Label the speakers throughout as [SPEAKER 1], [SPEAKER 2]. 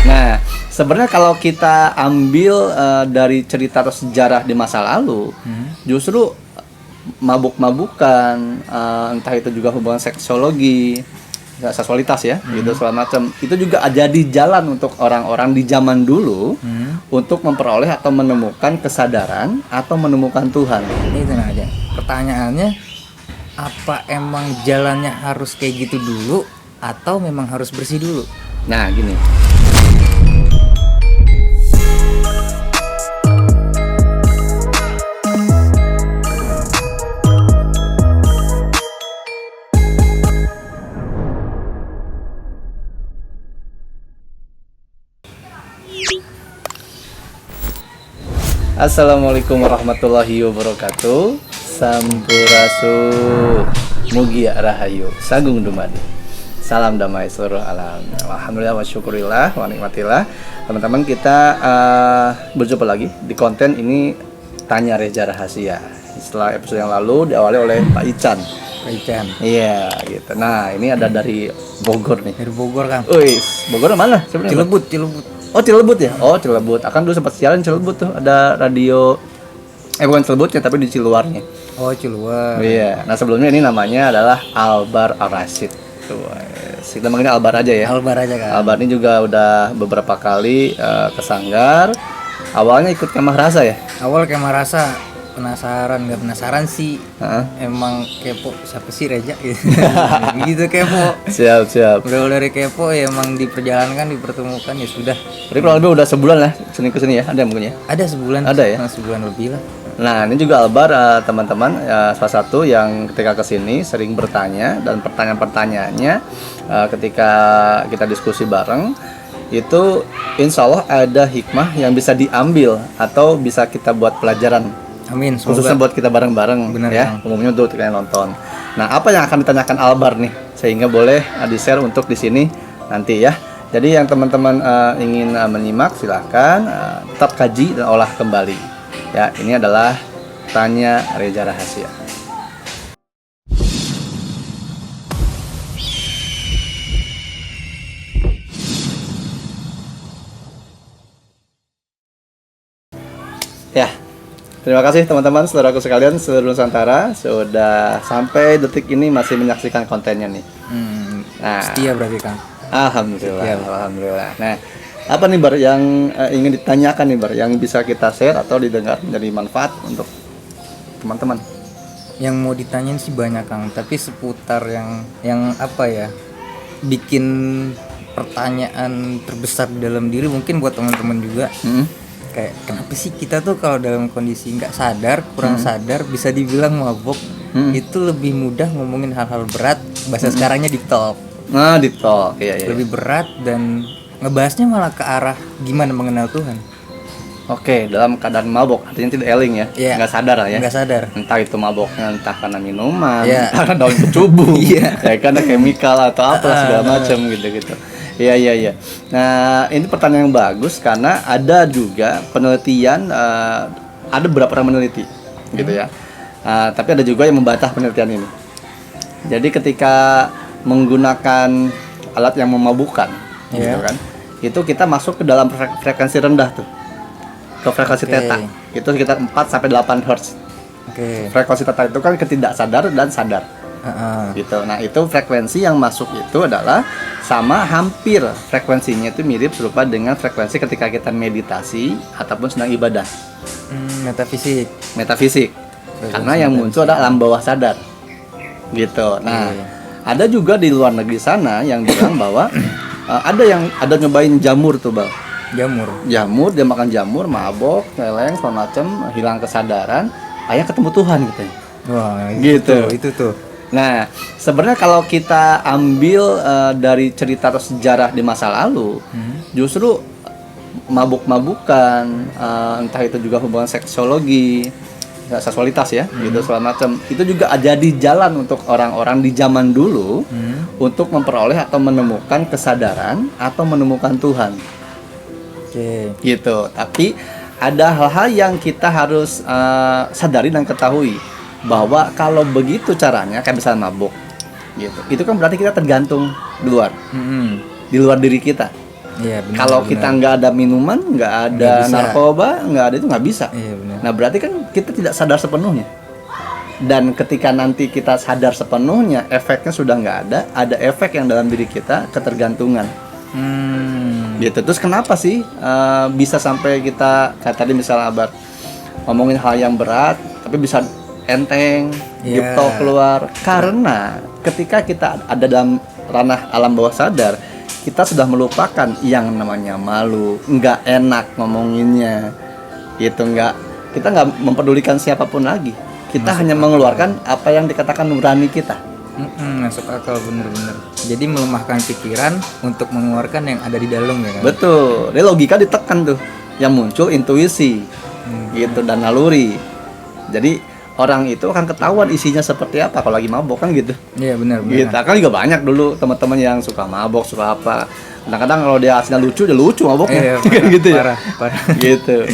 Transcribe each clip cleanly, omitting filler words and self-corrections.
[SPEAKER 1] Nah, sebenarnya kalau kita ambil dari cerita atau sejarah di masa lalu, justru mabuk-mabukan, entah itu juga hubungan seksologi, seksualitas ya, gitu segala macam. Itu juga jadi jalan untuk orang-orang di zaman dulu untuk memperoleh atau menemukan kesadaran atau menemukan Tuhan.
[SPEAKER 2] Itu aja. Pertanyaannya, apa emang jalannya harus kayak gitu dulu atau memang harus bersih dulu?
[SPEAKER 1] Nah, gini. Assalamualaikum warahmatullahi wabarakatuh. Sampurasun, Mugia Rahayu, Sagung Dumadi. Salam damai seluruh alam. Alhamdulillah wa syukurillah wa nikmatillah. Teman-teman, kita berjumpa lagi di konten ini Tanya Reza Rahasia. Setelah episode yang lalu diawali oleh Pak Ican.
[SPEAKER 2] Pak Ican.
[SPEAKER 1] Iya, gitu. Nah, ini ada dari Bogor nih.
[SPEAKER 2] Dari Bogor, Kang.
[SPEAKER 1] Wih, Bogor mana sebenarnya?
[SPEAKER 2] Cilebut.
[SPEAKER 1] Oh, Cilebut ya? Oh, Cilebut. Akan dulu sempat siaran Cilebut tuh. Ada radio bukan Cilebutnya tapi di Ciluarnya.
[SPEAKER 2] Oh, Ciluar.
[SPEAKER 1] Iya. Nah, sebelumnya ini namanya adalah Albar Ar-Rasyid. Tuh, kita manggilnya Albar aja ya.
[SPEAKER 2] Albar aja, Kang.
[SPEAKER 1] Albar ini juga udah beberapa kali ke Sanggar. Awalnya ikut Kemah Rasa ya?
[SPEAKER 2] Awal kayak merasa penasaran, nggak penasaran sih.
[SPEAKER 1] Heeh.
[SPEAKER 2] Emang kepo, siapa sih Reja? Gitu kepo.
[SPEAKER 1] Siap.
[SPEAKER 2] Berawal dari kepo ya emang diperjalankan, dipertemukan ya sudah.
[SPEAKER 1] Jadi kurang lebih udah sebulan lah kesini ya? Ada mungkin ya?
[SPEAKER 2] Ada sebulan.
[SPEAKER 1] Ada ya?
[SPEAKER 2] Sebulan lebih lah.
[SPEAKER 1] Nah, ini juga Albar, teman-teman, salah satu yang ketika kesini sering bertanya, dan pertanyaan-pertanyaannya ketika kita diskusi bareng itu insya Allah ada hikmah yang bisa diambil atau bisa kita buat pelajaran.
[SPEAKER 2] Amin.
[SPEAKER 1] Khususnya buat kita bareng-bareng.
[SPEAKER 2] Benar,
[SPEAKER 1] ya,
[SPEAKER 2] Kang.
[SPEAKER 1] umumnya untuk kalian nonton. Nah, apa yang akan ditanyakan Albar nih, sehingga boleh di-share untuk di sini nanti ya. Jadi yang teman-teman ingin menyimak silahkan tetap kaji dan olah kembali. Ya, ini adalah Tanya Reza Rahasia. Ya, terima kasih teman-teman, saudaraku sekalian seluruh Nusantara sudah sampai detik ini masih menyaksikan kontennya nih. Nah,
[SPEAKER 2] Setia berarti, Kang.
[SPEAKER 1] Alhamdulillah,
[SPEAKER 2] Setia.
[SPEAKER 1] alhamdulillah. Nah, apa nih Bar yang ingin ditanyakan nih Bar, yang bisa kita share atau didengar menjadi manfaat untuk teman-teman?
[SPEAKER 2] Yang mau ditanyain sih banyak, Kang, tapi seputar yang apa ya, bikin pertanyaan terbesar di dalam diri mungkin buat teman-teman juga. Kayak kenapa sih kita tuh kalau dalam kondisi nggak sadar, kurang sadar, bisa dibilang mabuk, itu lebih mudah ngomongin hal-hal berat, bahasa sekarangnya deep talk.
[SPEAKER 1] Nah, di talk, iya.
[SPEAKER 2] Lebih berat dan ngebahasnya malah ke arah gimana mengenal Tuhan.
[SPEAKER 1] Oke, dalam keadaan mabok, artinya tidak eling ya,
[SPEAKER 2] Iya.
[SPEAKER 1] nggak sadar lah ya.
[SPEAKER 2] Nggak sadar.
[SPEAKER 1] Entah itu maboknya entah karena minuman,
[SPEAKER 2] Iya.
[SPEAKER 1] karena daun kecubung,
[SPEAKER 2] Iya.
[SPEAKER 1] ya karena chemical atau apa segala macam gitu. Iya. Nah, ini pertanyaan yang bagus karena ada juga penelitian, ada beberapa orang meneliti, gitu ya. Tapi ada juga yang membantah penelitian ini. Jadi ketika menggunakan alat yang memabukkan, gitu kan, itu kita masuk ke dalam frekuensi rendah tuh, ke frekuensi theta. Itu sekitar 4 sampai 8 Hz. Frekuensi theta itu kan ketidaksadar dan sadar. Gitu. Nah, itu frekuensi yang masuk itu adalah sama, hampir frekuensinya itu mirip serupa dengan frekuensi ketika kita meditasi ataupun sedang ibadah. Metafisik. Karena yang muncul adalah alam bawah sadar. Gitu. Nah, ada juga di luar negeri sana yang bilang bahwa ada nyobain jamur tuh, Bang. Jamur, dia makan jamur, mabok, celeng, segala macam, hilang kesadaran, akhirnya ketemu Tuhan katanya.
[SPEAKER 2] Wah,
[SPEAKER 1] gitu.
[SPEAKER 2] Itu tuh.
[SPEAKER 1] Nah, sebenarnya kalau kita ambil dari cerita atau sejarah di masa lalu, justru mabuk-mabukan, entah itu juga hubungan seksologi, seksualitas ya, gitu segala macam. Itu juga jadi jalan untuk orang-orang di zaman dulu untuk memperoleh atau menemukan kesadaran atau menemukan Tuhan. Gitu. Tapi ada hal-hal yang kita harus sadari dan ketahui, bahwa kalau begitu caranya kayak misalnya mabuk gitu, itu kan berarti kita tergantung di luar, di luar diri kita.
[SPEAKER 2] Iya, benar.
[SPEAKER 1] Kalau kita nggak ada minuman, nggak ada
[SPEAKER 2] Nggak bisa.
[SPEAKER 1] narkoba, nggak ada itu nggak bisa.
[SPEAKER 2] Iya, benar.
[SPEAKER 1] Nah berarti kan kita tidak sadar sepenuhnya. Dan ketika nanti kita sadar sepenuhnya, efeknya sudah nggak ada efek yang dalam diri kita ketergantungan. Gitu. Terus kenapa sih bisa sampai kita kayak tadi misalnya Abar ngomongin hal yang berat, tapi bisa enteng,
[SPEAKER 2] Yeah.
[SPEAKER 1] gitu keluar? Karena ketika kita ada dalam ranah alam bawah sadar, kita sudah melupakan yang namanya malu, nggak enak ngomonginnya, gitu kita nggak mempedulikan siapapun lagi. Kita hanya mengeluarkan apa yang dikatakan nurani kita.
[SPEAKER 2] Masuk akal, bener-bener. Jadi melemahkan pikiran untuk mengeluarkan yang ada di dalam ya kan.
[SPEAKER 1] Betul, dia logika ditekan tuh, yang muncul intuisi, gitu dan naluri. Jadi orang itu akan ketahuan isinya seperti apa kalau lagi mabok kan gitu.
[SPEAKER 2] Iya, benar.
[SPEAKER 1] Gitu. Kan juga banyak dulu teman-teman yang suka mabok, suka apa. Kadang-kadang kalau dia aslinya lucu, dia lucu maboknya.
[SPEAKER 2] Iya,
[SPEAKER 1] gitu ya.
[SPEAKER 2] parah.
[SPEAKER 1] Gitu.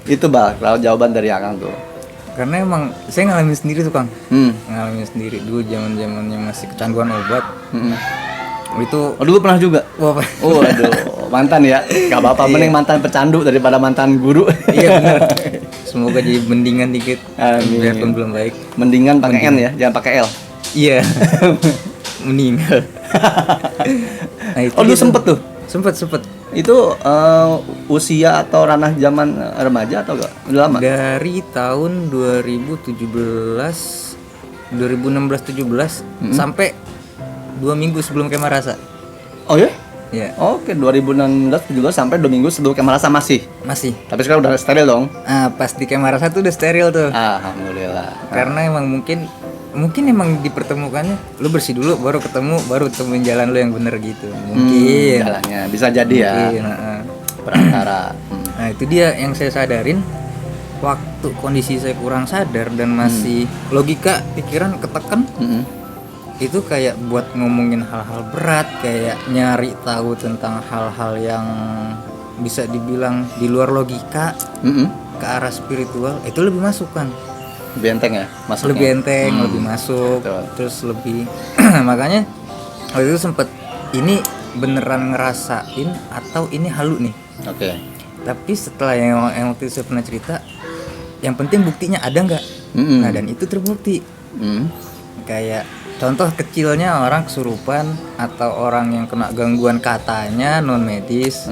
[SPEAKER 1] Itu kalau jawaban dari Akang tuh.
[SPEAKER 2] Karena emang saya ngalamin sendiri tuh Kang. Ngalamin sendiri dulu zaman-zamannya masih kecanduan obat. Itu
[SPEAKER 1] Oh, dulu pernah juga.
[SPEAKER 2] wah,
[SPEAKER 1] Oh, aduh, mantan ya. Gak apa-apa, mending mantan pecandu daripada mantan guru.
[SPEAKER 2] iya benar. Semoga jadi mendingan dikit.
[SPEAKER 1] Amin.
[SPEAKER 2] Biarpun belum baik.
[SPEAKER 1] Mendingan pakai N ya, jangan pakai L.
[SPEAKER 2] Iya. Meninggal. Nah, itu
[SPEAKER 1] Oh, dulu
[SPEAKER 2] dia tuh.
[SPEAKER 1] sempet tuh.
[SPEAKER 2] Sempet.
[SPEAKER 1] Itu usia atau ranah zaman remaja atau enggak? Udah lama?
[SPEAKER 2] Dari tahun 2016-17 sampai 2 minggu sebelum Kemah Rasa.
[SPEAKER 1] Oh ya?
[SPEAKER 2] Iya,
[SPEAKER 1] Oke, 2016 juga sampai 2 minggu sebelum Kemah Rasa masih.
[SPEAKER 2] masih.
[SPEAKER 1] Tapi sekarang udah steril dong.
[SPEAKER 2] Pas di Kemah Rasa tuh udah steril tuh.
[SPEAKER 1] Alhamdulillah.
[SPEAKER 2] Karena emang mungkin emang dipertemukannya lu bersih dulu baru temuin jalan lu yang bener gitu. Mungkin.
[SPEAKER 1] Jalannya bisa jadi ya.
[SPEAKER 2] Mungkin, heeh.
[SPEAKER 1] Perantara.
[SPEAKER 2] Nah, itu dia yang saya sadarin waktu kondisi saya kurang sadar dan masih logika pikiran ketekan. Itu kayak buat ngomongin hal-hal berat, kayak nyari tahu tentang hal-hal yang bisa dibilang di luar logika ke arah spiritual, itu lebih masuk kan.
[SPEAKER 1] Lebih enteng ya masuknya.
[SPEAKER 2] Lebih enteng, lebih masuk.
[SPEAKER 1] Betul.
[SPEAKER 2] Terus lebih makanya waktu itu sempet ini beneran ngerasain atau ini halu nih.
[SPEAKER 1] Oke.
[SPEAKER 2] Tapi setelah yang waktu itu saya pernah cerita, yang penting buktinya ada nggak. Nah, dan itu terbukti. Kayak contoh kecilnya orang kesurupan atau orang yang kena gangguan katanya non medis.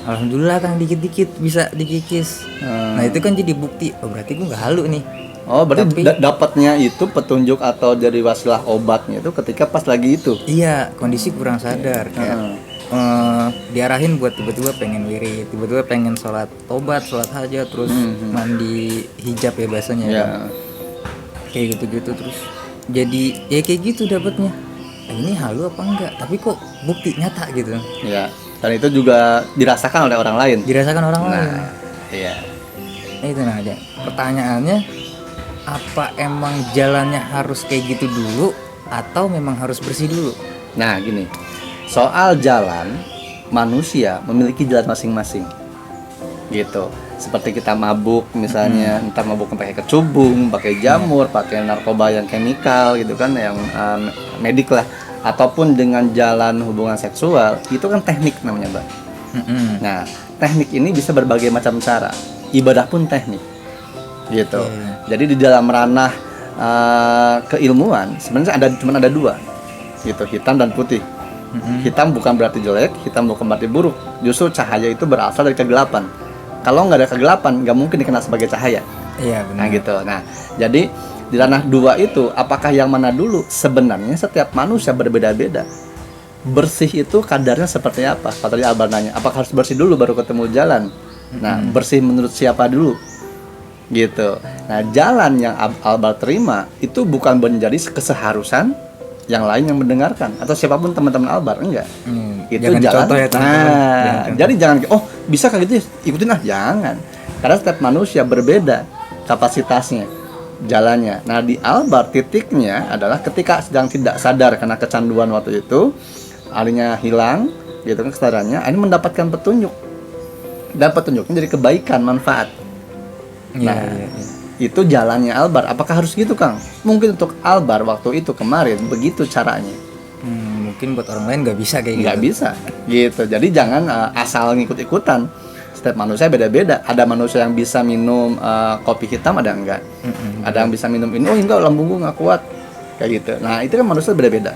[SPEAKER 2] Alhamdulillah kan dikit-dikit bisa dikikis. Nah, itu kan jadi bukti. Oh, berarti gue nggak halu nih.
[SPEAKER 1] Oh, berarti
[SPEAKER 2] Tapi-
[SPEAKER 1] dapatnya itu petunjuk atau dari wasilah obatnya itu ketika pas lagi itu.
[SPEAKER 2] Iya, kondisi kurang sadar kayak diarahin buat tiba-tiba pengen wirid, tiba-tiba pengen sholat tobat, sholat hajat, terus mandi hijab ya bahasanya.
[SPEAKER 1] Ya.
[SPEAKER 2] kan. Kayak gitu-gitu terus jadi ya kayak gitu dapatnya. Ini halu apa enggak? Tapi kok bukti nyata gitu.
[SPEAKER 1] Ya. Dan itu juga dirasakan oleh orang lain.
[SPEAKER 2] Dirasakan orang lain.
[SPEAKER 1] Nah, iya.
[SPEAKER 2] Nah, itu nah aja. Pertanyaannya, apa emang jalannya harus kayak gitu dulu atau memang harus bersih dulu?
[SPEAKER 1] Nah, gini. Soal jalan, manusia memiliki jalan masing-masing. Gitu. Seperti kita mabuk misalnya, entah mabuk pakai kecubung, pakai jamur, pakai narkoba yang chemical gitu kan, yang medik lah, ataupun dengan jalan hubungan seksual, itu kan teknik namanya, Mbak. Nah, teknik ini bisa berbagai macam cara. Ibadah pun teknik. Gitu. Jadi di dalam ranah keilmuan sebenarnya cuma ada dua. Gitu, hitam dan putih. Hitam bukan berarti jelek, hitam bukan berarti buruk. Justru cahaya itu berasal dari kegelapan. Kalau nggak ada kegelapan, nggak mungkin dikenal sebagai cahaya.
[SPEAKER 2] Iya benar.
[SPEAKER 1] Nah gitu. Nah, jadi di ranah dua itu, apakah yang mana dulu? Sebenarnya setiap manusia berbeda-beda. Bersih itu kadarnya seperti apa? Kalau tadi Albar nanya, apakah harus bersih dulu baru ketemu jalan? Nah, bersih menurut siapa dulu? Gitu. Nah, jalan yang Albar terima itu bukan menjadi keseharusan yang lain yang mendengarkan atau siapapun teman-teman Albar, enggak. Itu
[SPEAKER 2] Jangan
[SPEAKER 1] jalan.
[SPEAKER 2] contoh ya, teman-teman. Jangan contoh.
[SPEAKER 1] Jadi jangan bisa kayak gitu ya, ikutin jangan. Karena setiap manusia berbeda kapasitasnya, jalannya. Nah, di Albar titiknya adalah ketika sedang tidak sadar karena kecanduan waktu itu, alihnya hilang, gitu kan kesadarannya, ini mendapatkan petunjuk. Dan petunjuknya jadi kebaikan, manfaat.
[SPEAKER 2] Iya,
[SPEAKER 1] Nah,
[SPEAKER 2] iya.
[SPEAKER 1] itu jalannya Albar. Apakah harus gitu, Kang? Mungkin untuk Albar waktu itu kemarin begitu caranya.
[SPEAKER 2] mungkin buat orang lain nggak bisa kayak
[SPEAKER 1] nggak
[SPEAKER 2] gitu.
[SPEAKER 1] bisa gitu. Jadi jangan asal ngikut-ikutan. Setiap manusia beda-beda. Ada manusia yang bisa minum kopi hitam, ada enggak. Ada yang bisa minum ini, oh enggak, lambung gue nggak kuat kayak gitu. Nah itu kan manusia beda-beda.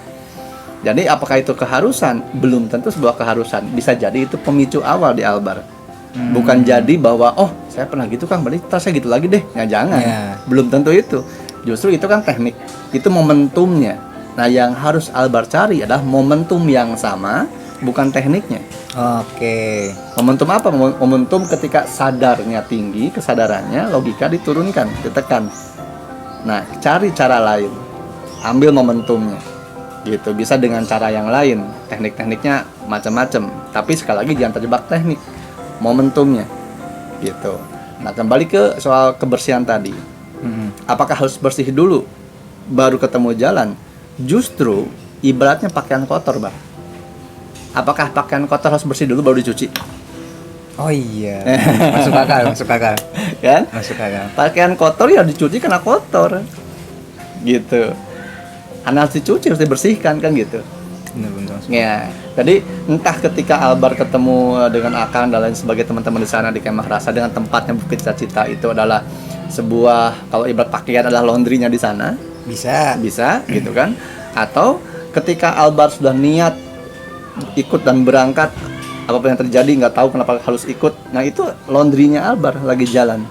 [SPEAKER 1] Jadi apakah itu keharusan? Belum tentu sebuah keharusan. Bisa jadi itu pemicu awal di Albar. Bukan jadi bahwa oh saya pernah gitu Kang, berarti ntar saya gitu lagi deh. Ya jangan.
[SPEAKER 2] Ya.
[SPEAKER 1] Belum tentu itu. Justru itu kan teknik. Itu momentumnya. Nah yang harus Albar cari adalah momentum yang sama, bukan tekniknya.
[SPEAKER 2] Oke.
[SPEAKER 1] Momentum apa? Momentum ketika sadarnya tinggi, kesadarannya, logika diturunkan, ditekan. Nah cari cara lain. Ambil momentumnya. Gitu, bisa dengan cara yang lain, teknik-tekniknya macam-macam, tapi sekali lagi jangan terjebak teknik, momentumnya gitu. Nah kembali ke soal kebersihan tadi, apakah harus bersih dulu baru ketemu jalan? Justru ibaratnya pakaian kotor Bang, apakah pakaian kotor harus bersih dulu baru dicuci?
[SPEAKER 2] Oh iya, masuk akal
[SPEAKER 1] Kan?
[SPEAKER 2] masuk akal.
[SPEAKER 1] Pakaian kotor ya dicuci karena kotor gitu, harus dicuci, harus dibersihkan kan gitu.
[SPEAKER 2] Bener-bener.
[SPEAKER 1] Ya, jadi entah ketika Albar ketemu dengan Akang dan lain sebagai teman-teman di sana di Kemah Rasa dengan tempatnya Bukit Cita itu adalah sebuah, kalau ibarat pakaian adalah laundrynya di sana, bisa gitu kan? Atau ketika Albar sudah niat ikut dan berangkat, apapun yang terjadi nggak tahu kenapa harus ikut. Nah itu laundrynya Albar lagi jalan,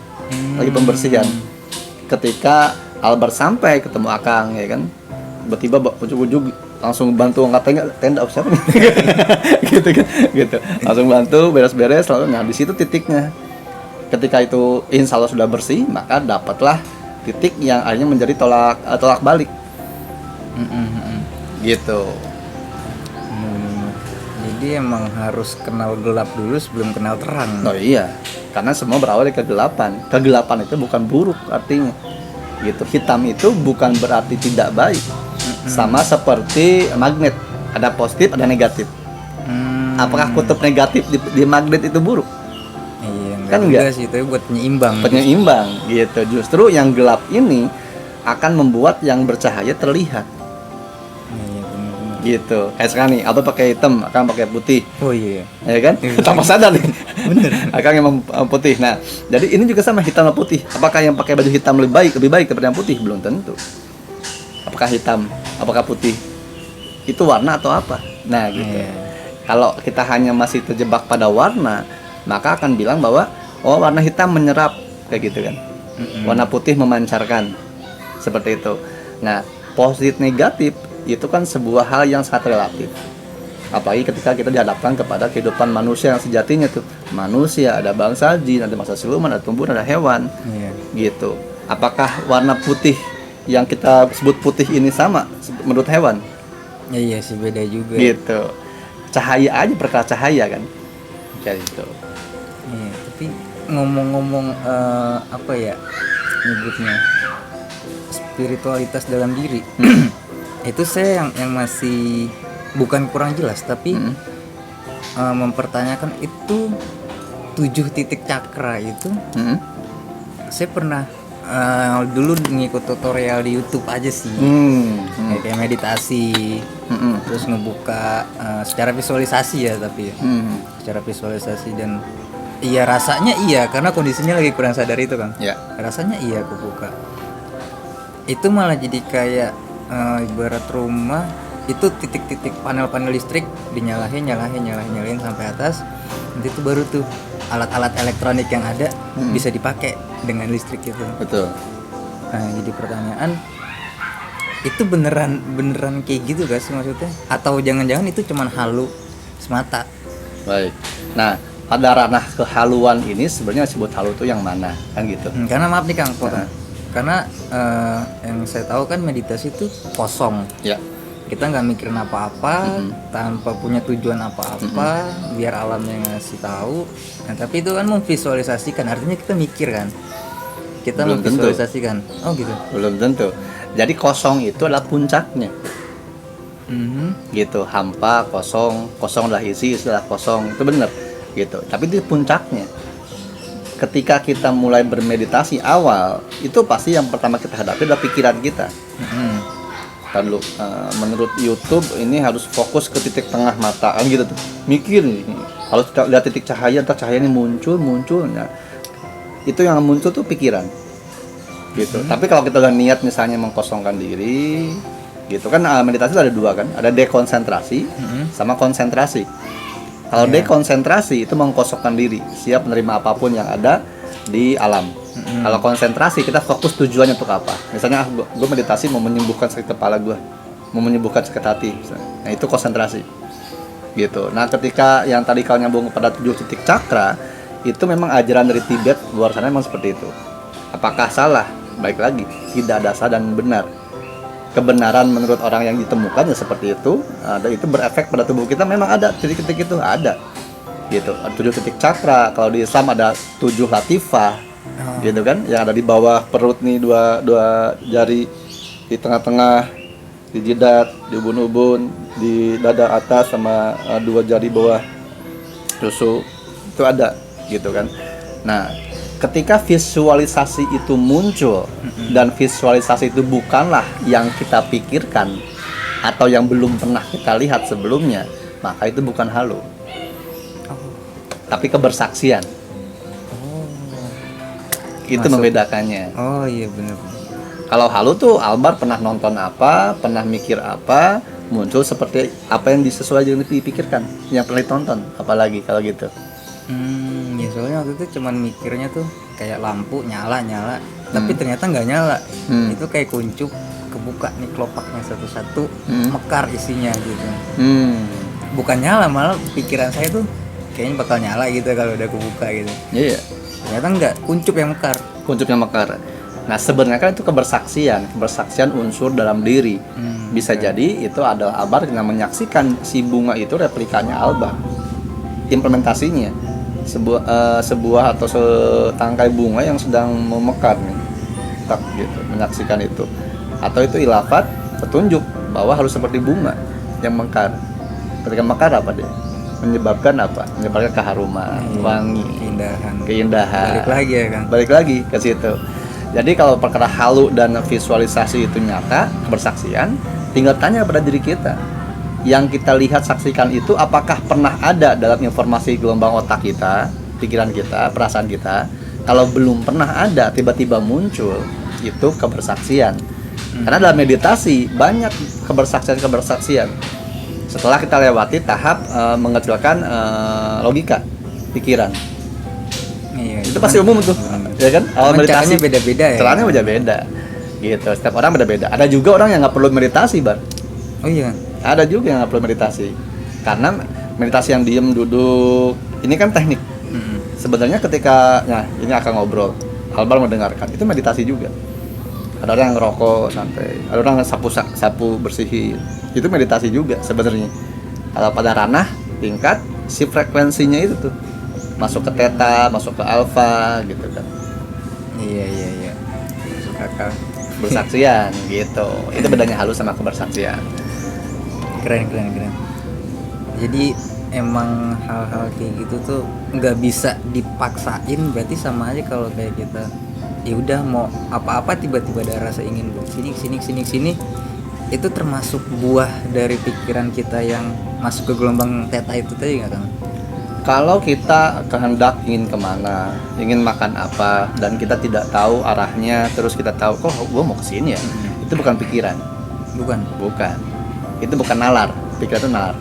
[SPEAKER 1] lagi pembersihan. Ketika Albar sampai ketemu Akang ya kan, tiba-tiba ujuk-ujuk langsung bantu angkat tenda oh, siapa nih? gitu langsung bantu beres-beres lalu. Nah di situ titiknya, ketika itu insya Allah sudah bersih, maka dapatlah titik yang akhirnya menjadi tolak balik gitu.
[SPEAKER 2] Jadi emang harus kenal gelap dulu sebelum kenal terang.
[SPEAKER 1] Oh iya, karena semua berawal dari kegelapan itu bukan buruk artinya gitu. Hitam itu bukan berarti tidak baik. Sama seperti magnet, ada positif, ada negatif. Apakah kutub negatif di magnet itu buruk?
[SPEAKER 2] Iya,
[SPEAKER 1] Kan enggak
[SPEAKER 2] sih, itu buat penyeimbang.
[SPEAKER 1] Penyeimbang gitu. Justru yang gelap ini akan membuat yang bercahaya terlihat.
[SPEAKER 2] Iya, bener-bener.
[SPEAKER 1] Gitu. Kayak sekarang nih, Abah pakai hitam, Akang pakai putih.
[SPEAKER 2] Oh iya.
[SPEAKER 1] Ya kan? Tanpa sadar nih. Bener. Akang yang putih. Nah, jadi ini juga sama, hitam dan putih. Apakah yang pakai baju hitam lebih baik daripada yang putih? Belum tentu. Apakah hitam, apakah putih? Itu warna atau apa? Nah, gitu. Kalau kita hanya masih terjebak pada warna, maka akan bilang bahwa oh warna hitam menyerap kayak gitu kan. Warna putih memancarkan. Seperti itu. Nah, positif negatif itu kan sebuah hal yang sangat relatif. Apalagi ketika kita dihadapkan kepada kehidupan manusia yang sejatinya tuh. Manusia, ada bangsa jin, ada bangsa siluman, ada tumbuhan, ada hewan. Gitu. Apakah warna putih yang kita sebut putih ini sama menurut hewan?
[SPEAKER 2] Iya sih, beda juga.
[SPEAKER 1] Gitu. Cahaya aja, perkara cahaya kan. Kayak gitu.
[SPEAKER 2] Iya, tapi ngomong-ngomong apa ya nyebutnya, spiritualitas dalam diri. Itu saya yang masih bukan kurang jelas, tapi mempertanyakan itu 7 titik cakra itu. Saya pernah dulu ngikut tutorial di YouTube aja sih, kayak meditasi, terus ngebuka secara visualisasi ya, tapi secara visualisasi, dan iya rasanya iya karena kondisinya lagi kurang sadar itu kan. Rasanya iya aku buka, itu malah jadi kayak ibarat rumah itu titik-titik panel-panel listrik dinyalain sampai atas, nanti itu baru tuh alat-alat elektronik yang ada bisa dipakai dengan listrik itu.
[SPEAKER 1] Betul.
[SPEAKER 2] Nah, jadi pertanyaan, itu beneran kayak gitu gak sih maksudnya? Atau jangan-jangan itu cuman halu semata?
[SPEAKER 1] Baik. Nah, pada ranah kehaluan ini sebenarnya disebut halu itu yang mana kan gitu.
[SPEAKER 2] Karena maaf nih Kang, karena yang saya tahu kan meditasi itu kosong.
[SPEAKER 1] Ya.
[SPEAKER 2] Kita nggak mikirin apa-apa, tanpa punya tujuan apa-apa, biar alamnya ngasih tahu. Nah, tapi itu kan memvisualisasikan, artinya kita mikir kan, kita
[SPEAKER 1] Belum
[SPEAKER 2] memvisualisasikan. Oh gitu.
[SPEAKER 1] Belum tentu. Jadi kosong itu adalah puncaknya. Gitu, hampa, kosong adalah isi adalah kosong, itu benar. Gitu. Tapi itu puncaknya. Ketika kita mulai bermeditasi awal, itu pasti yang pertama kita hadapi adalah pikiran kita. Dulu menurut YouTube ini harus fokus ke titik tengah mata kan gitu tuh. Mikir nih, kalau kita lihat titik cahaya, entah cahaya ini muncul. Nah, itu yang muncul tuh pikiran. Gitu. Tapi kalau kita udah niat misalnya mengkosongkan diri, gitu kan meditasi ada dua kan, ada dekonsentrasi sama konsentrasi. Kalau dekonsentrasi itu mengkosongkan diri, siap menerima apapun yang ada di alam. Kalau konsentrasi kita fokus tujuannya untuk apa. Misalnya gue meditasi mau menyembuhkan sakit kepala gue, mau menyembuhkan sakit hati. Nah itu konsentrasi. Gitu. Nah ketika yang tadi kau nyambung pada 7 titik cakra, itu memang ajaran dari Tibet luar sana memang seperti itu. Apakah salah? Baik lagi, tidak ada salah dan benar. Kebenaran menurut orang yang ditemukan ya seperti itu, dan itu berefek pada tubuh kita. Memang ada titik-titik itu ada gitu. 7 titik cakra. Kalau di Islam ada 7 latifah gitu kan, yang ada di bawah perut nih, dua jari, di tengah-tengah, di jidat, di ubun-ubun, di dada atas, sama 2 jari bawah susu itu ada gitu kan. Nah ketika visualisasi itu muncul dan visualisasi itu bukanlah yang kita pikirkan atau yang belum pernah kita lihat sebelumnya, maka itu bukan halu, tapi kebersaksian. Itu membedakannya.
[SPEAKER 2] Oh iya benar.
[SPEAKER 1] Kalau halu tuh Albar pernah nonton apa, pernah mikir apa, muncul seperti apa yang disesuai dengan dipikirkan, yang pernah ditonton, apalagi kalau gitu.
[SPEAKER 2] Ya soalnya waktu itu cuman mikirnya tuh kayak lampu nyala, tapi ternyata nggak nyala. Itu kayak kuncup, kebuka nih kelopaknya satu-satu, mekar isinya gitu. Bukan nyala, malah pikiran saya tuh kayaknya bakal nyala gitu kalau udah kebuka gitu.
[SPEAKER 1] Iya.
[SPEAKER 2] Ternyata enggak, kuncup yang mekar.
[SPEAKER 1] Kuncupnya mekar. Nah sebenarnya kan itu kebersaksian unsur dalam diri. Bisa jadi itu adalah Albar yang menyaksikan si bunga itu replikanya Albar. Implementasinya sebuah atau setangkai bunga yang sedang memekar nih, tak gitu, menyaksikan itu. Atau itu ilafat petunjuk bahwa harus seperti bunga yang mekar. Ketika mekar apa dia? Menyebabkan apa? Menyebabkan keharuman, wangi, keindahan. Balik lagi ke situ. Jadi kalau perkara halu dan visualisasi itu nyata, kebersaksian, tinggal tanya pada diri kita. Yang kita lihat, saksikan itu apakah pernah ada dalam informasi gelombang otak kita, pikiran kita, perasaan kita. Kalau belum pernah ada, tiba-tiba muncul, itu kebersaksian. Karena dalam meditasi banyak kebersaksian. Setelah kita lewati tahap mengecilkan logika, pikiran.
[SPEAKER 2] Iya,
[SPEAKER 1] itu pasti umum tuh, ya kan? Awal meditasi
[SPEAKER 2] beda-beda ya.
[SPEAKER 1] Caranya beda-beda. Gitu, setiap orang beda-beda. Ada juga orang yang nggak perlu meditasi, Bar.
[SPEAKER 2] Oh iya.
[SPEAKER 1] Ada juga yang nggak perlu meditasi, karena meditasi yang diem duduk ini kan teknik. Sebenarnya ketika ini akan ngobrol, Albar mendengarkan, itu meditasi juga. Ada orang yang ngerokok santai, ada orang yang sapu bersihin, itu meditasi juga sebenarnya. Kalau pada ranah tingkat si frekuensinya itu tuh masuk ke theta, masuk ke alpha gitu kan.
[SPEAKER 2] Iya. Masuk akal.
[SPEAKER 1] Bersaksian gitu. Itu bedanya halus sama kebersaksian.
[SPEAKER 2] Keren. Jadi emang hal-hal kayak gitu tuh nggak bisa dipaksain. Berarti sama aja kalau kayak kita ya udah mau apa-apa tiba-tiba ada rasa ingin sini, itu termasuk buah dari pikiran kita yang masuk ke gelombang theta itu tadi nggak, Kang?
[SPEAKER 1] Kalau kita kehendak ingin kemana, ingin makan apa, dan kita tidak tahu arahnya, terus kita tahu kok gue mau kesini ya, itu bukan pikiran. Bukan. Itu bukan nalar, pikiran itu nalar,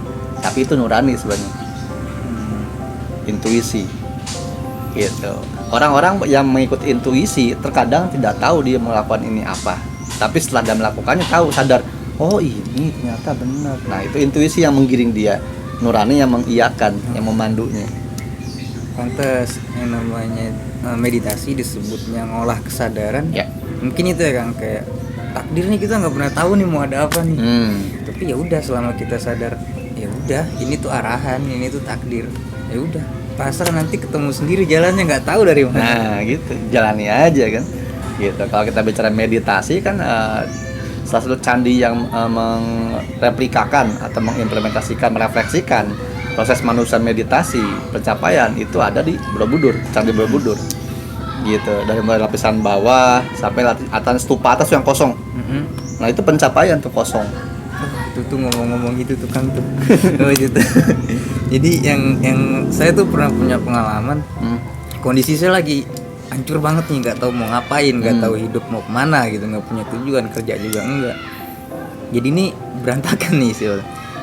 [SPEAKER 1] tapi itu nurani sebenarnya. Intuisi gitu. Orang-orang yang mengikuti intuisi terkadang tidak tahu dia melakukan ini apa, tapi setelah dia melakukannya tahu, sadar, oh ini ternyata benar. Nah itu intuisi yang menggiring dia, nurani yang mengiyakan, yang memandunya.
[SPEAKER 2] Pantes yang namanya meditasi disebutnya ngolah kesadaran
[SPEAKER 1] ya.
[SPEAKER 2] Mungkin itu ya, Kang, kayak takdirnya kita nggak pernah tahu nih mau ada apa nih. Tapi ya udah, selama kita sadar ya udah ini tuh arahan, ini tuh takdir, ya udah pasrah, nanti ketemu sendiri jalannya, nggak tahu dari mana.
[SPEAKER 1] Nah gitu, jalani aja kan gitu. Kalau kita bicara meditasi kan salah satu candi yang mereplikakan atau mengimplementasikan, merefleksikan proses manusia meditasi pencapaian itu ada di Borobudur, Candi Borobudur gitu. Dari mulai lapisan bawah sampai atas stupa atas yang kosong, Nah itu pencapaian tuh kosong.
[SPEAKER 2] Itu tuh ngomong-ngomong gitu tukang tuh. Oh gitu. Jadi yang saya tuh pernah punya pengalaman, kondisi saya lagi hancur banget nih, nggak tahu mau ngapain, nggak tahu hidup mau kemana gitu, nggak punya tujuan, kerja juga enggak. Jadi ini berantakan nih sih.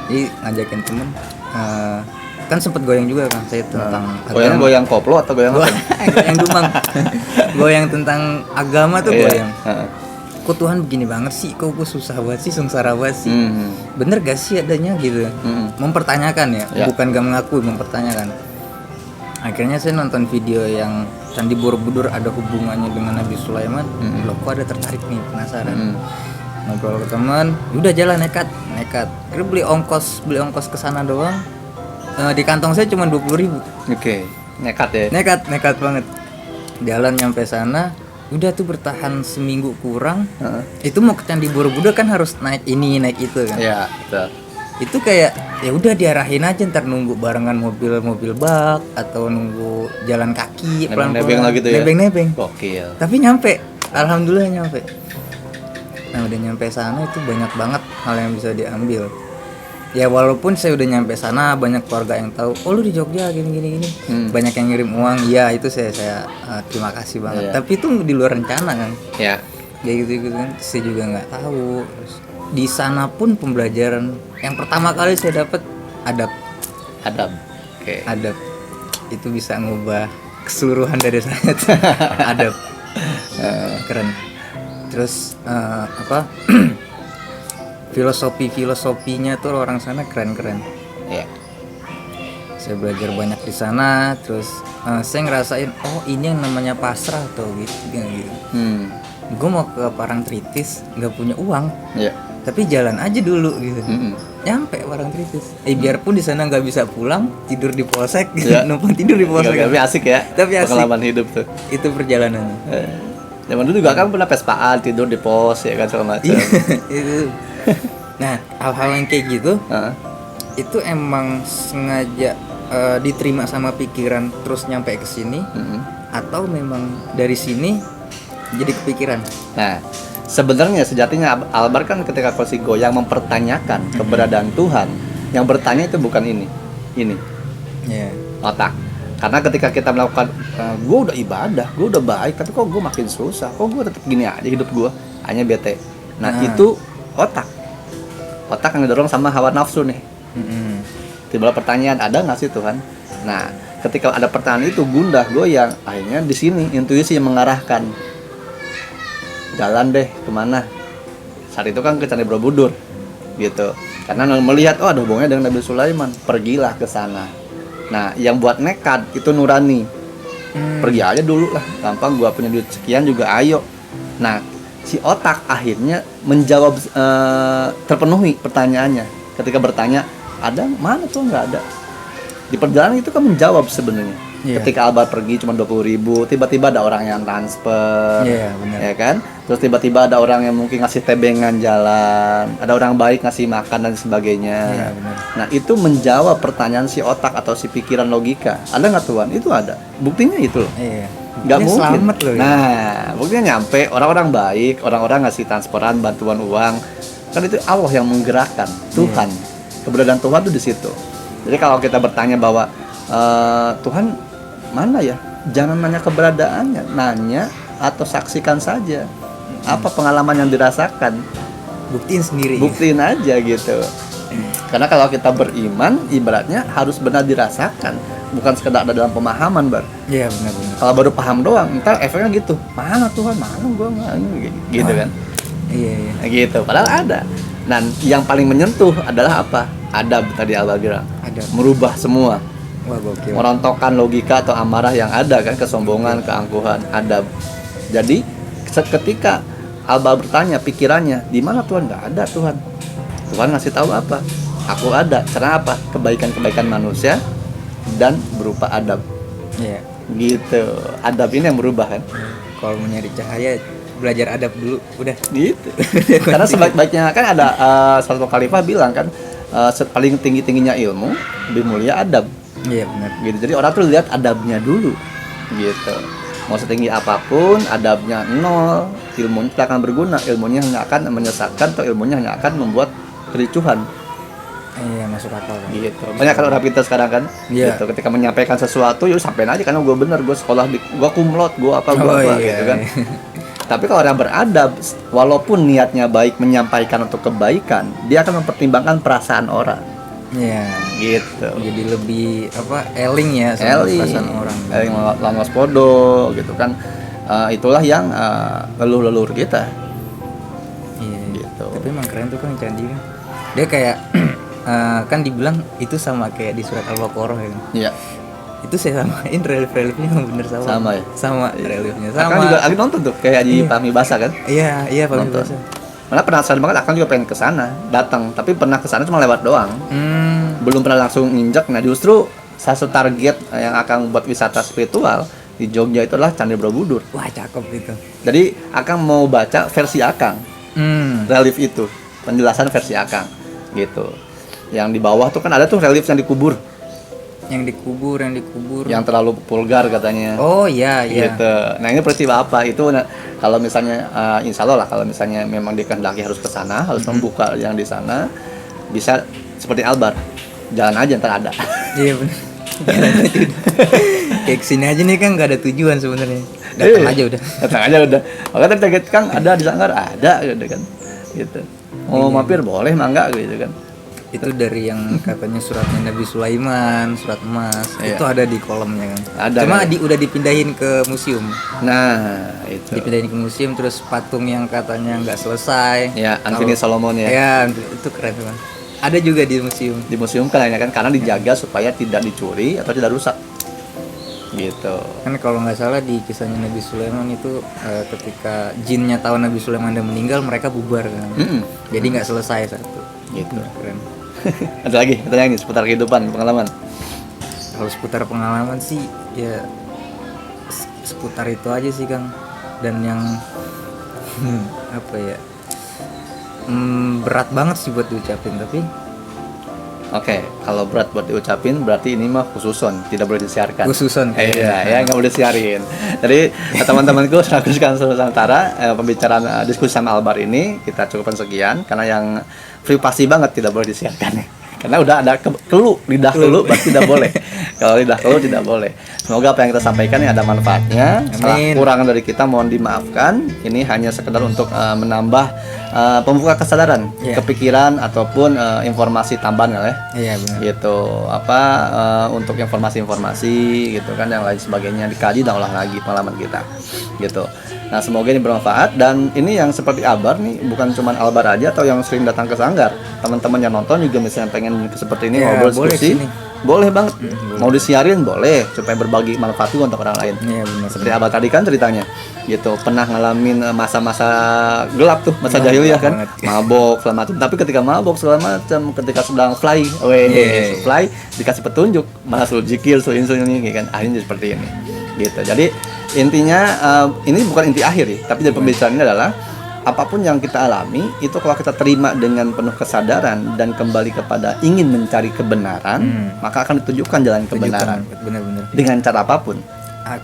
[SPEAKER 2] Jadi ngajakin temen, kan sempet goyang juga kan saya tentang
[SPEAKER 1] Goyang koplo atau goyang apa?
[SPEAKER 2] goyang dumang. Goyang tentang agama tuh
[SPEAKER 1] Iya.
[SPEAKER 2] goyang. Kok Tuhan begini banget sih, kok gue susah banget sih, sengsara banget sih, bener gak sih adanya gitu, mempertanyakan ya, bukan gak mengakui, mempertanyakan. Akhirnya saya nonton video yang Candi Borobudur ada hubungannya dengan Nabi Sulaiman, loh kok ada tertarik nih, penasaran. Ngobrol ke teman, udah jalan nekat. Akhirnya beli ongkos ke sana doang. Di kantong saya cuma 20.000.
[SPEAKER 1] Oke, nekat ya.
[SPEAKER 2] Nekat banget. Jalan nyampe sana, udah tuh bertahan seminggu kurang. Itu mau ke Candi Borobudur kan harus naik ini naik itu kan.
[SPEAKER 1] Iya, betul.
[SPEAKER 2] Itu kayak ya udah diarahin aja, ntar nunggu barengan mobil bak atau nunggu jalan kaki
[SPEAKER 1] Nebeng-nebeng lah gitu ya.
[SPEAKER 2] Nebeng.
[SPEAKER 1] Gokil.
[SPEAKER 2] Tapi nyampe, alhamdulillah nyampe. Nah udah nyampe sana itu banyak banget hal yang bisa diambil. Ya walaupun saya udah nyampe sana banyak keluarga yang tahu, oh lu di Jogja gini. Banyak yang ngirim uang, ya itu saya terima kasih banget. Tapi itu di luar rencana kan.
[SPEAKER 1] Ya.
[SPEAKER 2] Kayak gitu kan, saya juga nggak tahu. Terus, di sana pun pembelajaran yang pertama kali saya dapat adab.
[SPEAKER 1] Oke.
[SPEAKER 2] Adab itu bisa ngubah keseluruhan dari saya tuh. Adab. Keren. Terus filosofinya tuh orang sana keren.
[SPEAKER 1] Ya.
[SPEAKER 2] Saya belajar banyak di sana, terus saya ngerasain oh ini yang namanya pasrah atau gitu. Gue mau ke Parangtritis nggak punya uang, tapi jalan aja dulu gitu. Nyampe Parangtritis, biarpun di sana nggak bisa pulang, tidur di polsek, numpang tidur di polsek.
[SPEAKER 1] Tapi asik ya.
[SPEAKER 2] Tapi asik.
[SPEAKER 1] Pengalaman hidup tuh.
[SPEAKER 2] Itu perjalanannya.
[SPEAKER 1] Zaman dulu juga kan pernah pespaan, tidur di pos ya kan segala macam.
[SPEAKER 2] Itu. Nah, hal-hal yang kayak gitu itu emang sengaja diterima sama pikiran terus nyampe ke sini, atau memang dari sini jadi kepikiran.
[SPEAKER 1] Nah, sebenarnya sejatinya Albar kan ketika Kosi Goyang mempertanyakan keberadaan Tuhan, yang bertanya itu bukan ini, otak. Karena ketika kita melakukan, gue udah ibadah, gue udah baik, tapi kok gue makin susah, kok gue tetap gini aja hidup gue, hanya bete. Nah itu otak yang didorong sama hawa nafsu nih. Tiba pertanyaan, ada nggak sih Tuhan? Nah ketika ada pertanyaan itu gundah goyang, akhirnya di sini intuisi yang mengarahkan, jalan deh kemana? Saat itu kan ke Candi Borobudur, gitu. Karena melihat ada hubungannya dengan Nabi Sulaiman, pergilah ke sana. Nah, yang buat nekat itu nurani. Pergi aja dulu lah, gampang gua punya duit sekian juga ayo. Nah, si otak akhirnya menjawab terpenuhi pertanyaannya. Ketika bertanya, ada mana tuh nggak ada. Di perjalanan itu kan menjawab sebenarnya. Ketika Albar pergi cuma 20.000, tiba-tiba ada orang yang transfer, ya kan? Terus tiba-tiba ada orang yang mungkin ngasih tebengan jalan, ada orang baik ngasih makan dan sebagainya. Nah itu menjawab pertanyaan si otak atau si pikiran logika. Ada nggak Tuhan? Itu ada. Buktinya itu loh. Nggak mungkin.
[SPEAKER 2] Loh,
[SPEAKER 1] nah buktinya nyampe orang-orang baik, orang-orang ngasih transferan, bantuan uang. Kan itu Allah yang menggerakkan. Tuhan, keberadaan Tuhan itu di situ. Jadi kalau kita bertanya bahwa Tuhan mana ya? Jangan nanya keberadaannya, nanya atau saksikan saja. Apa pengalaman yang dirasakan? Buktiin aja gitu. Karena kalau kita beriman, ibaratnya harus benar dirasakan, bukan sekedar ada dalam pemahaman, Bar.
[SPEAKER 2] Iya benar.
[SPEAKER 1] Kalau baru paham doang, ntar efeknya gitu. Mana Tuhan? Mana gua? Gitu kan?
[SPEAKER 2] Iya.
[SPEAKER 1] Gitu. Padahal ada. Dan yang paling menyentuh adalah apa? Adab tadi Albar bilang. Merubah semua.
[SPEAKER 2] Wah, gokil.
[SPEAKER 1] Merontokkan logika atau amarah yang ada kan, kesombongan, keangkuhan, adab. Jadi ketika Alba bertanya pikirannya, di mana Tuhan? Nggak ada Tuhan. Tuhan ngasih tahu apa? Aku ada. Karena apa? Kebaikan-kebaikan manusia dan berupa adab.
[SPEAKER 2] Iya.
[SPEAKER 1] Gitu. Adab ini yang berubah kan.
[SPEAKER 2] Kalau mau nyari cahaya, belajar adab dulu. Udah.
[SPEAKER 1] Gitu. Karena sebaik-baiknya kan ada satu khalifah bilang kan, paling tinggi-tingginya ilmu, lebih mulia adab.
[SPEAKER 2] Iya benar.
[SPEAKER 1] Gitu. Jadi orang tuh lihat adabnya dulu. Gitu. Mau setinggi apapun, adabnya 0, ilmunya tidak akan berguna, ilmunya hanya akan menyesatkan atau ilmunya hanya akan membuat kericuhan.
[SPEAKER 2] Iya, masuk akal kan.
[SPEAKER 1] Gitu. Banyak kan orang pintar sekarang kan.
[SPEAKER 2] Iya.
[SPEAKER 1] Gitu. Ketika menyampaikan sesuatu, ya sampein aja karena gue bener, gue sekolah gue kumlot, gue apa gitu kan. Tapi kalau orang beradab, walaupun niatnya baik menyampaikan untuk kebaikan, dia akan mempertimbangkan perasaan orang.
[SPEAKER 2] Iya.
[SPEAKER 1] Gitu.
[SPEAKER 2] Jadi lebih eling ya sama perasaan orang.
[SPEAKER 1] Eling lawan waspodo gitu kan. Itulah yang leluhur kita.
[SPEAKER 2] Iya.
[SPEAKER 1] Gitu.
[SPEAKER 2] Tapi emang keren tuh Kang Candi kan. Dia kayak kan dibilang itu sama kayak di surat Al-Baqarah ya.
[SPEAKER 1] Iya.
[SPEAKER 2] Itu saya samain relief-reliefnya emang bener sama.
[SPEAKER 1] Sama ya?
[SPEAKER 2] Sama reliefnya. Sama.
[SPEAKER 1] Akang juga lagi nonton tuh kayak di Fahmi Basa kan.
[SPEAKER 2] Iya Pak
[SPEAKER 1] Nonton.
[SPEAKER 2] Basa.
[SPEAKER 1] Malah penasaran banget, Akang juga pengen ke sana, datang, tapi pernah ke sana cuma lewat doang. Belum pernah langsung nginjak. Nah, justru salah satu target yang akan buat wisata spiritual di Jogja itu adalah Candi Borobudur.
[SPEAKER 2] Wah, cakep itu.
[SPEAKER 1] Jadi Akang mau baca versi Akang. Relief itu, penjelasan versi Akang gitu. Yang di bawah tuh kan ada tuh relief yang dikubur.
[SPEAKER 2] Yang dikubur.
[SPEAKER 1] Yang terlalu vulgar katanya.
[SPEAKER 2] Oh iya.
[SPEAKER 1] Gitu. Nah, ini peristiwa apa? Itu kalau misalnya insya Allah lah, kalau misalnya memang dikehendaki harus ke sana, harus membuka yang di sana, bisa seperti Albar. Jalan aja ntar ada.
[SPEAKER 2] Iya benar. Kayak kesini aja nih kan nggak ada tujuan sebenarnya. Datang aja udah.
[SPEAKER 1] Datang aja udah. Makanya target Kang ada di Sanggar, ada gitu kan. Gitu. Mau mampir boleh, mangga gitu kan.
[SPEAKER 2] Itu dari yang katanya suratnya Nabi Sulaiman, surat emas.
[SPEAKER 1] Iya.
[SPEAKER 2] Itu ada di kolomnya kan.
[SPEAKER 1] Ada,
[SPEAKER 2] Cuma
[SPEAKER 1] kan?
[SPEAKER 2] udah dipindahin ke museum.
[SPEAKER 1] Nah, itu.
[SPEAKER 2] Dipindahin ke museum, terus patung yang katanya nggak selesai.
[SPEAKER 1] Ya, Anthony Solomon ya.
[SPEAKER 2] Ya, itu keren banget. Ada juga di museum.
[SPEAKER 1] Di museum kan hanya kan karena dijaga supaya tidak dicuri atau tidak rusak. Gitu.
[SPEAKER 2] Kan kalau nggak salah di kisahnya Nabi Sulaiman itu ketika jinnya tahu Nabi Sulaiman udah meninggal, mereka bubar kan. Jadi nggak selesai satu.
[SPEAKER 1] Gitu.
[SPEAKER 2] Keren.
[SPEAKER 1] Ada lagi, pertanyaan ini seputar kehidupan, pengalaman.
[SPEAKER 2] Kalau seputar pengalaman sih ya seputar itu aja sih Kang. Dan yang apa ya, berat banget sih buat diucapin, tapi
[SPEAKER 1] Oke, kalau berat buat diucapin berarti ini mah khususon, tidak boleh disiarkan.
[SPEAKER 2] khususan
[SPEAKER 1] Iya, ya nggak boleh siarin. Jadi teman-temanku serakuskan sementara pembicaraan diskusi sama Albar ini kita cukupkan sekian karena yang privasi banget tidak boleh disiarkan. Karena udah ada lidah kelu berarti tidak boleh. Kalau lidah kelu tidak boleh. Semoga apa yang kita sampaikan ini ada manfaatnya. Salah kurangan dari kita mohon dimaafkan. Ini hanya sekedar untuk menambah pembuka kesadaran, kepikiran ataupun informasi tambahan ya.
[SPEAKER 2] Iya benar.
[SPEAKER 1] Gitu. Untuk informasi-informasi gitu kan yang lain sebagainya dikaji dan olah lagi pengalaman kita. Gitu. Nah, semoga ini bermanfaat dan ini yang seperti Albar nih bukan cuma Albar aja atau yang sering datang ke Sanggar. Teman-teman yang nonton juga misalnya pengen seperti ini ngobrol diskusi. Boleh banget. Mau disiarin boleh supaya berbagi manfaat juga untuk orang lain.
[SPEAKER 2] Iya benar.
[SPEAKER 1] Seperti Albar tadi kan ceritanya. Gitu, pernah ngalamin masa-masa gelap tuh, masa jahiliyah kan. Mabok segala macam. Tapi ketika mabok segala macam, ketika sedang fly, fly dikasih petunjuk, malah suruh zikir, suruh ini kan. Akhirnya seperti ini. Gitu. Jadi intinya ini bukan inti akhir ya, tapi dari pembicaraan ini adalah apapun yang kita alami itu kalau kita terima dengan penuh kesadaran dan kembali kepada ingin mencari kebenaran, maka akan ditunjukkan jalan kebenaran.
[SPEAKER 2] Benar-benar.
[SPEAKER 1] Dengan cara apapun.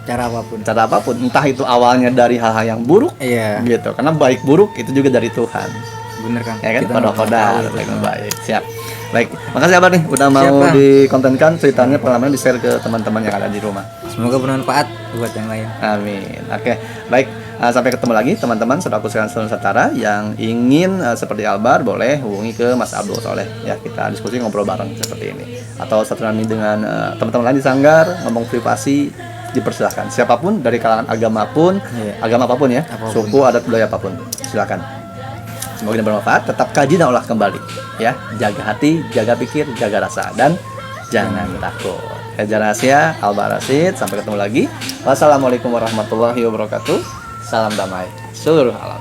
[SPEAKER 2] Cara apapun.
[SPEAKER 1] Entah itu awalnya dari hal-hal yang buruk, gitu. Karena baik buruk itu juga dari Tuhan.
[SPEAKER 2] Bener kan?
[SPEAKER 1] Ya kan, kodok-kodok baik. Siap. Baik, makasih Abah nih udah mau dikontenkan ceritanya, pengalaman di-share ke teman-teman yang ada di rumah.
[SPEAKER 2] Semoga bermanfaat buat yang lain.
[SPEAKER 1] Amin. Oke, baik. Sampai ketemu lagi teman-teman, saudaraku sekalian seluruh Nusantara yang ingin seperti Albar boleh hubungi ke Mas Abdul Soleh ya, kita diskusi ngobrol bareng seperti ini. Atau satu kami dengan teman-teman lain di Sanggar ngomong privasi, dipersilahkan. Siapapun dari kalangan agama pun, agama apapun ya, suku, adat, budaya apapun, silakan. Semoga ini bermanfaat. Tetap kaji dan olah kembali ya. Jaga hati, jaga pikir, jaga rasa dan jangan takut. Kejar rahasia, Albar Rasid. Sampai ketemu lagi. Wassalamualaikum warahmatullahi wabarakatuh. Salam damai seluruh alam.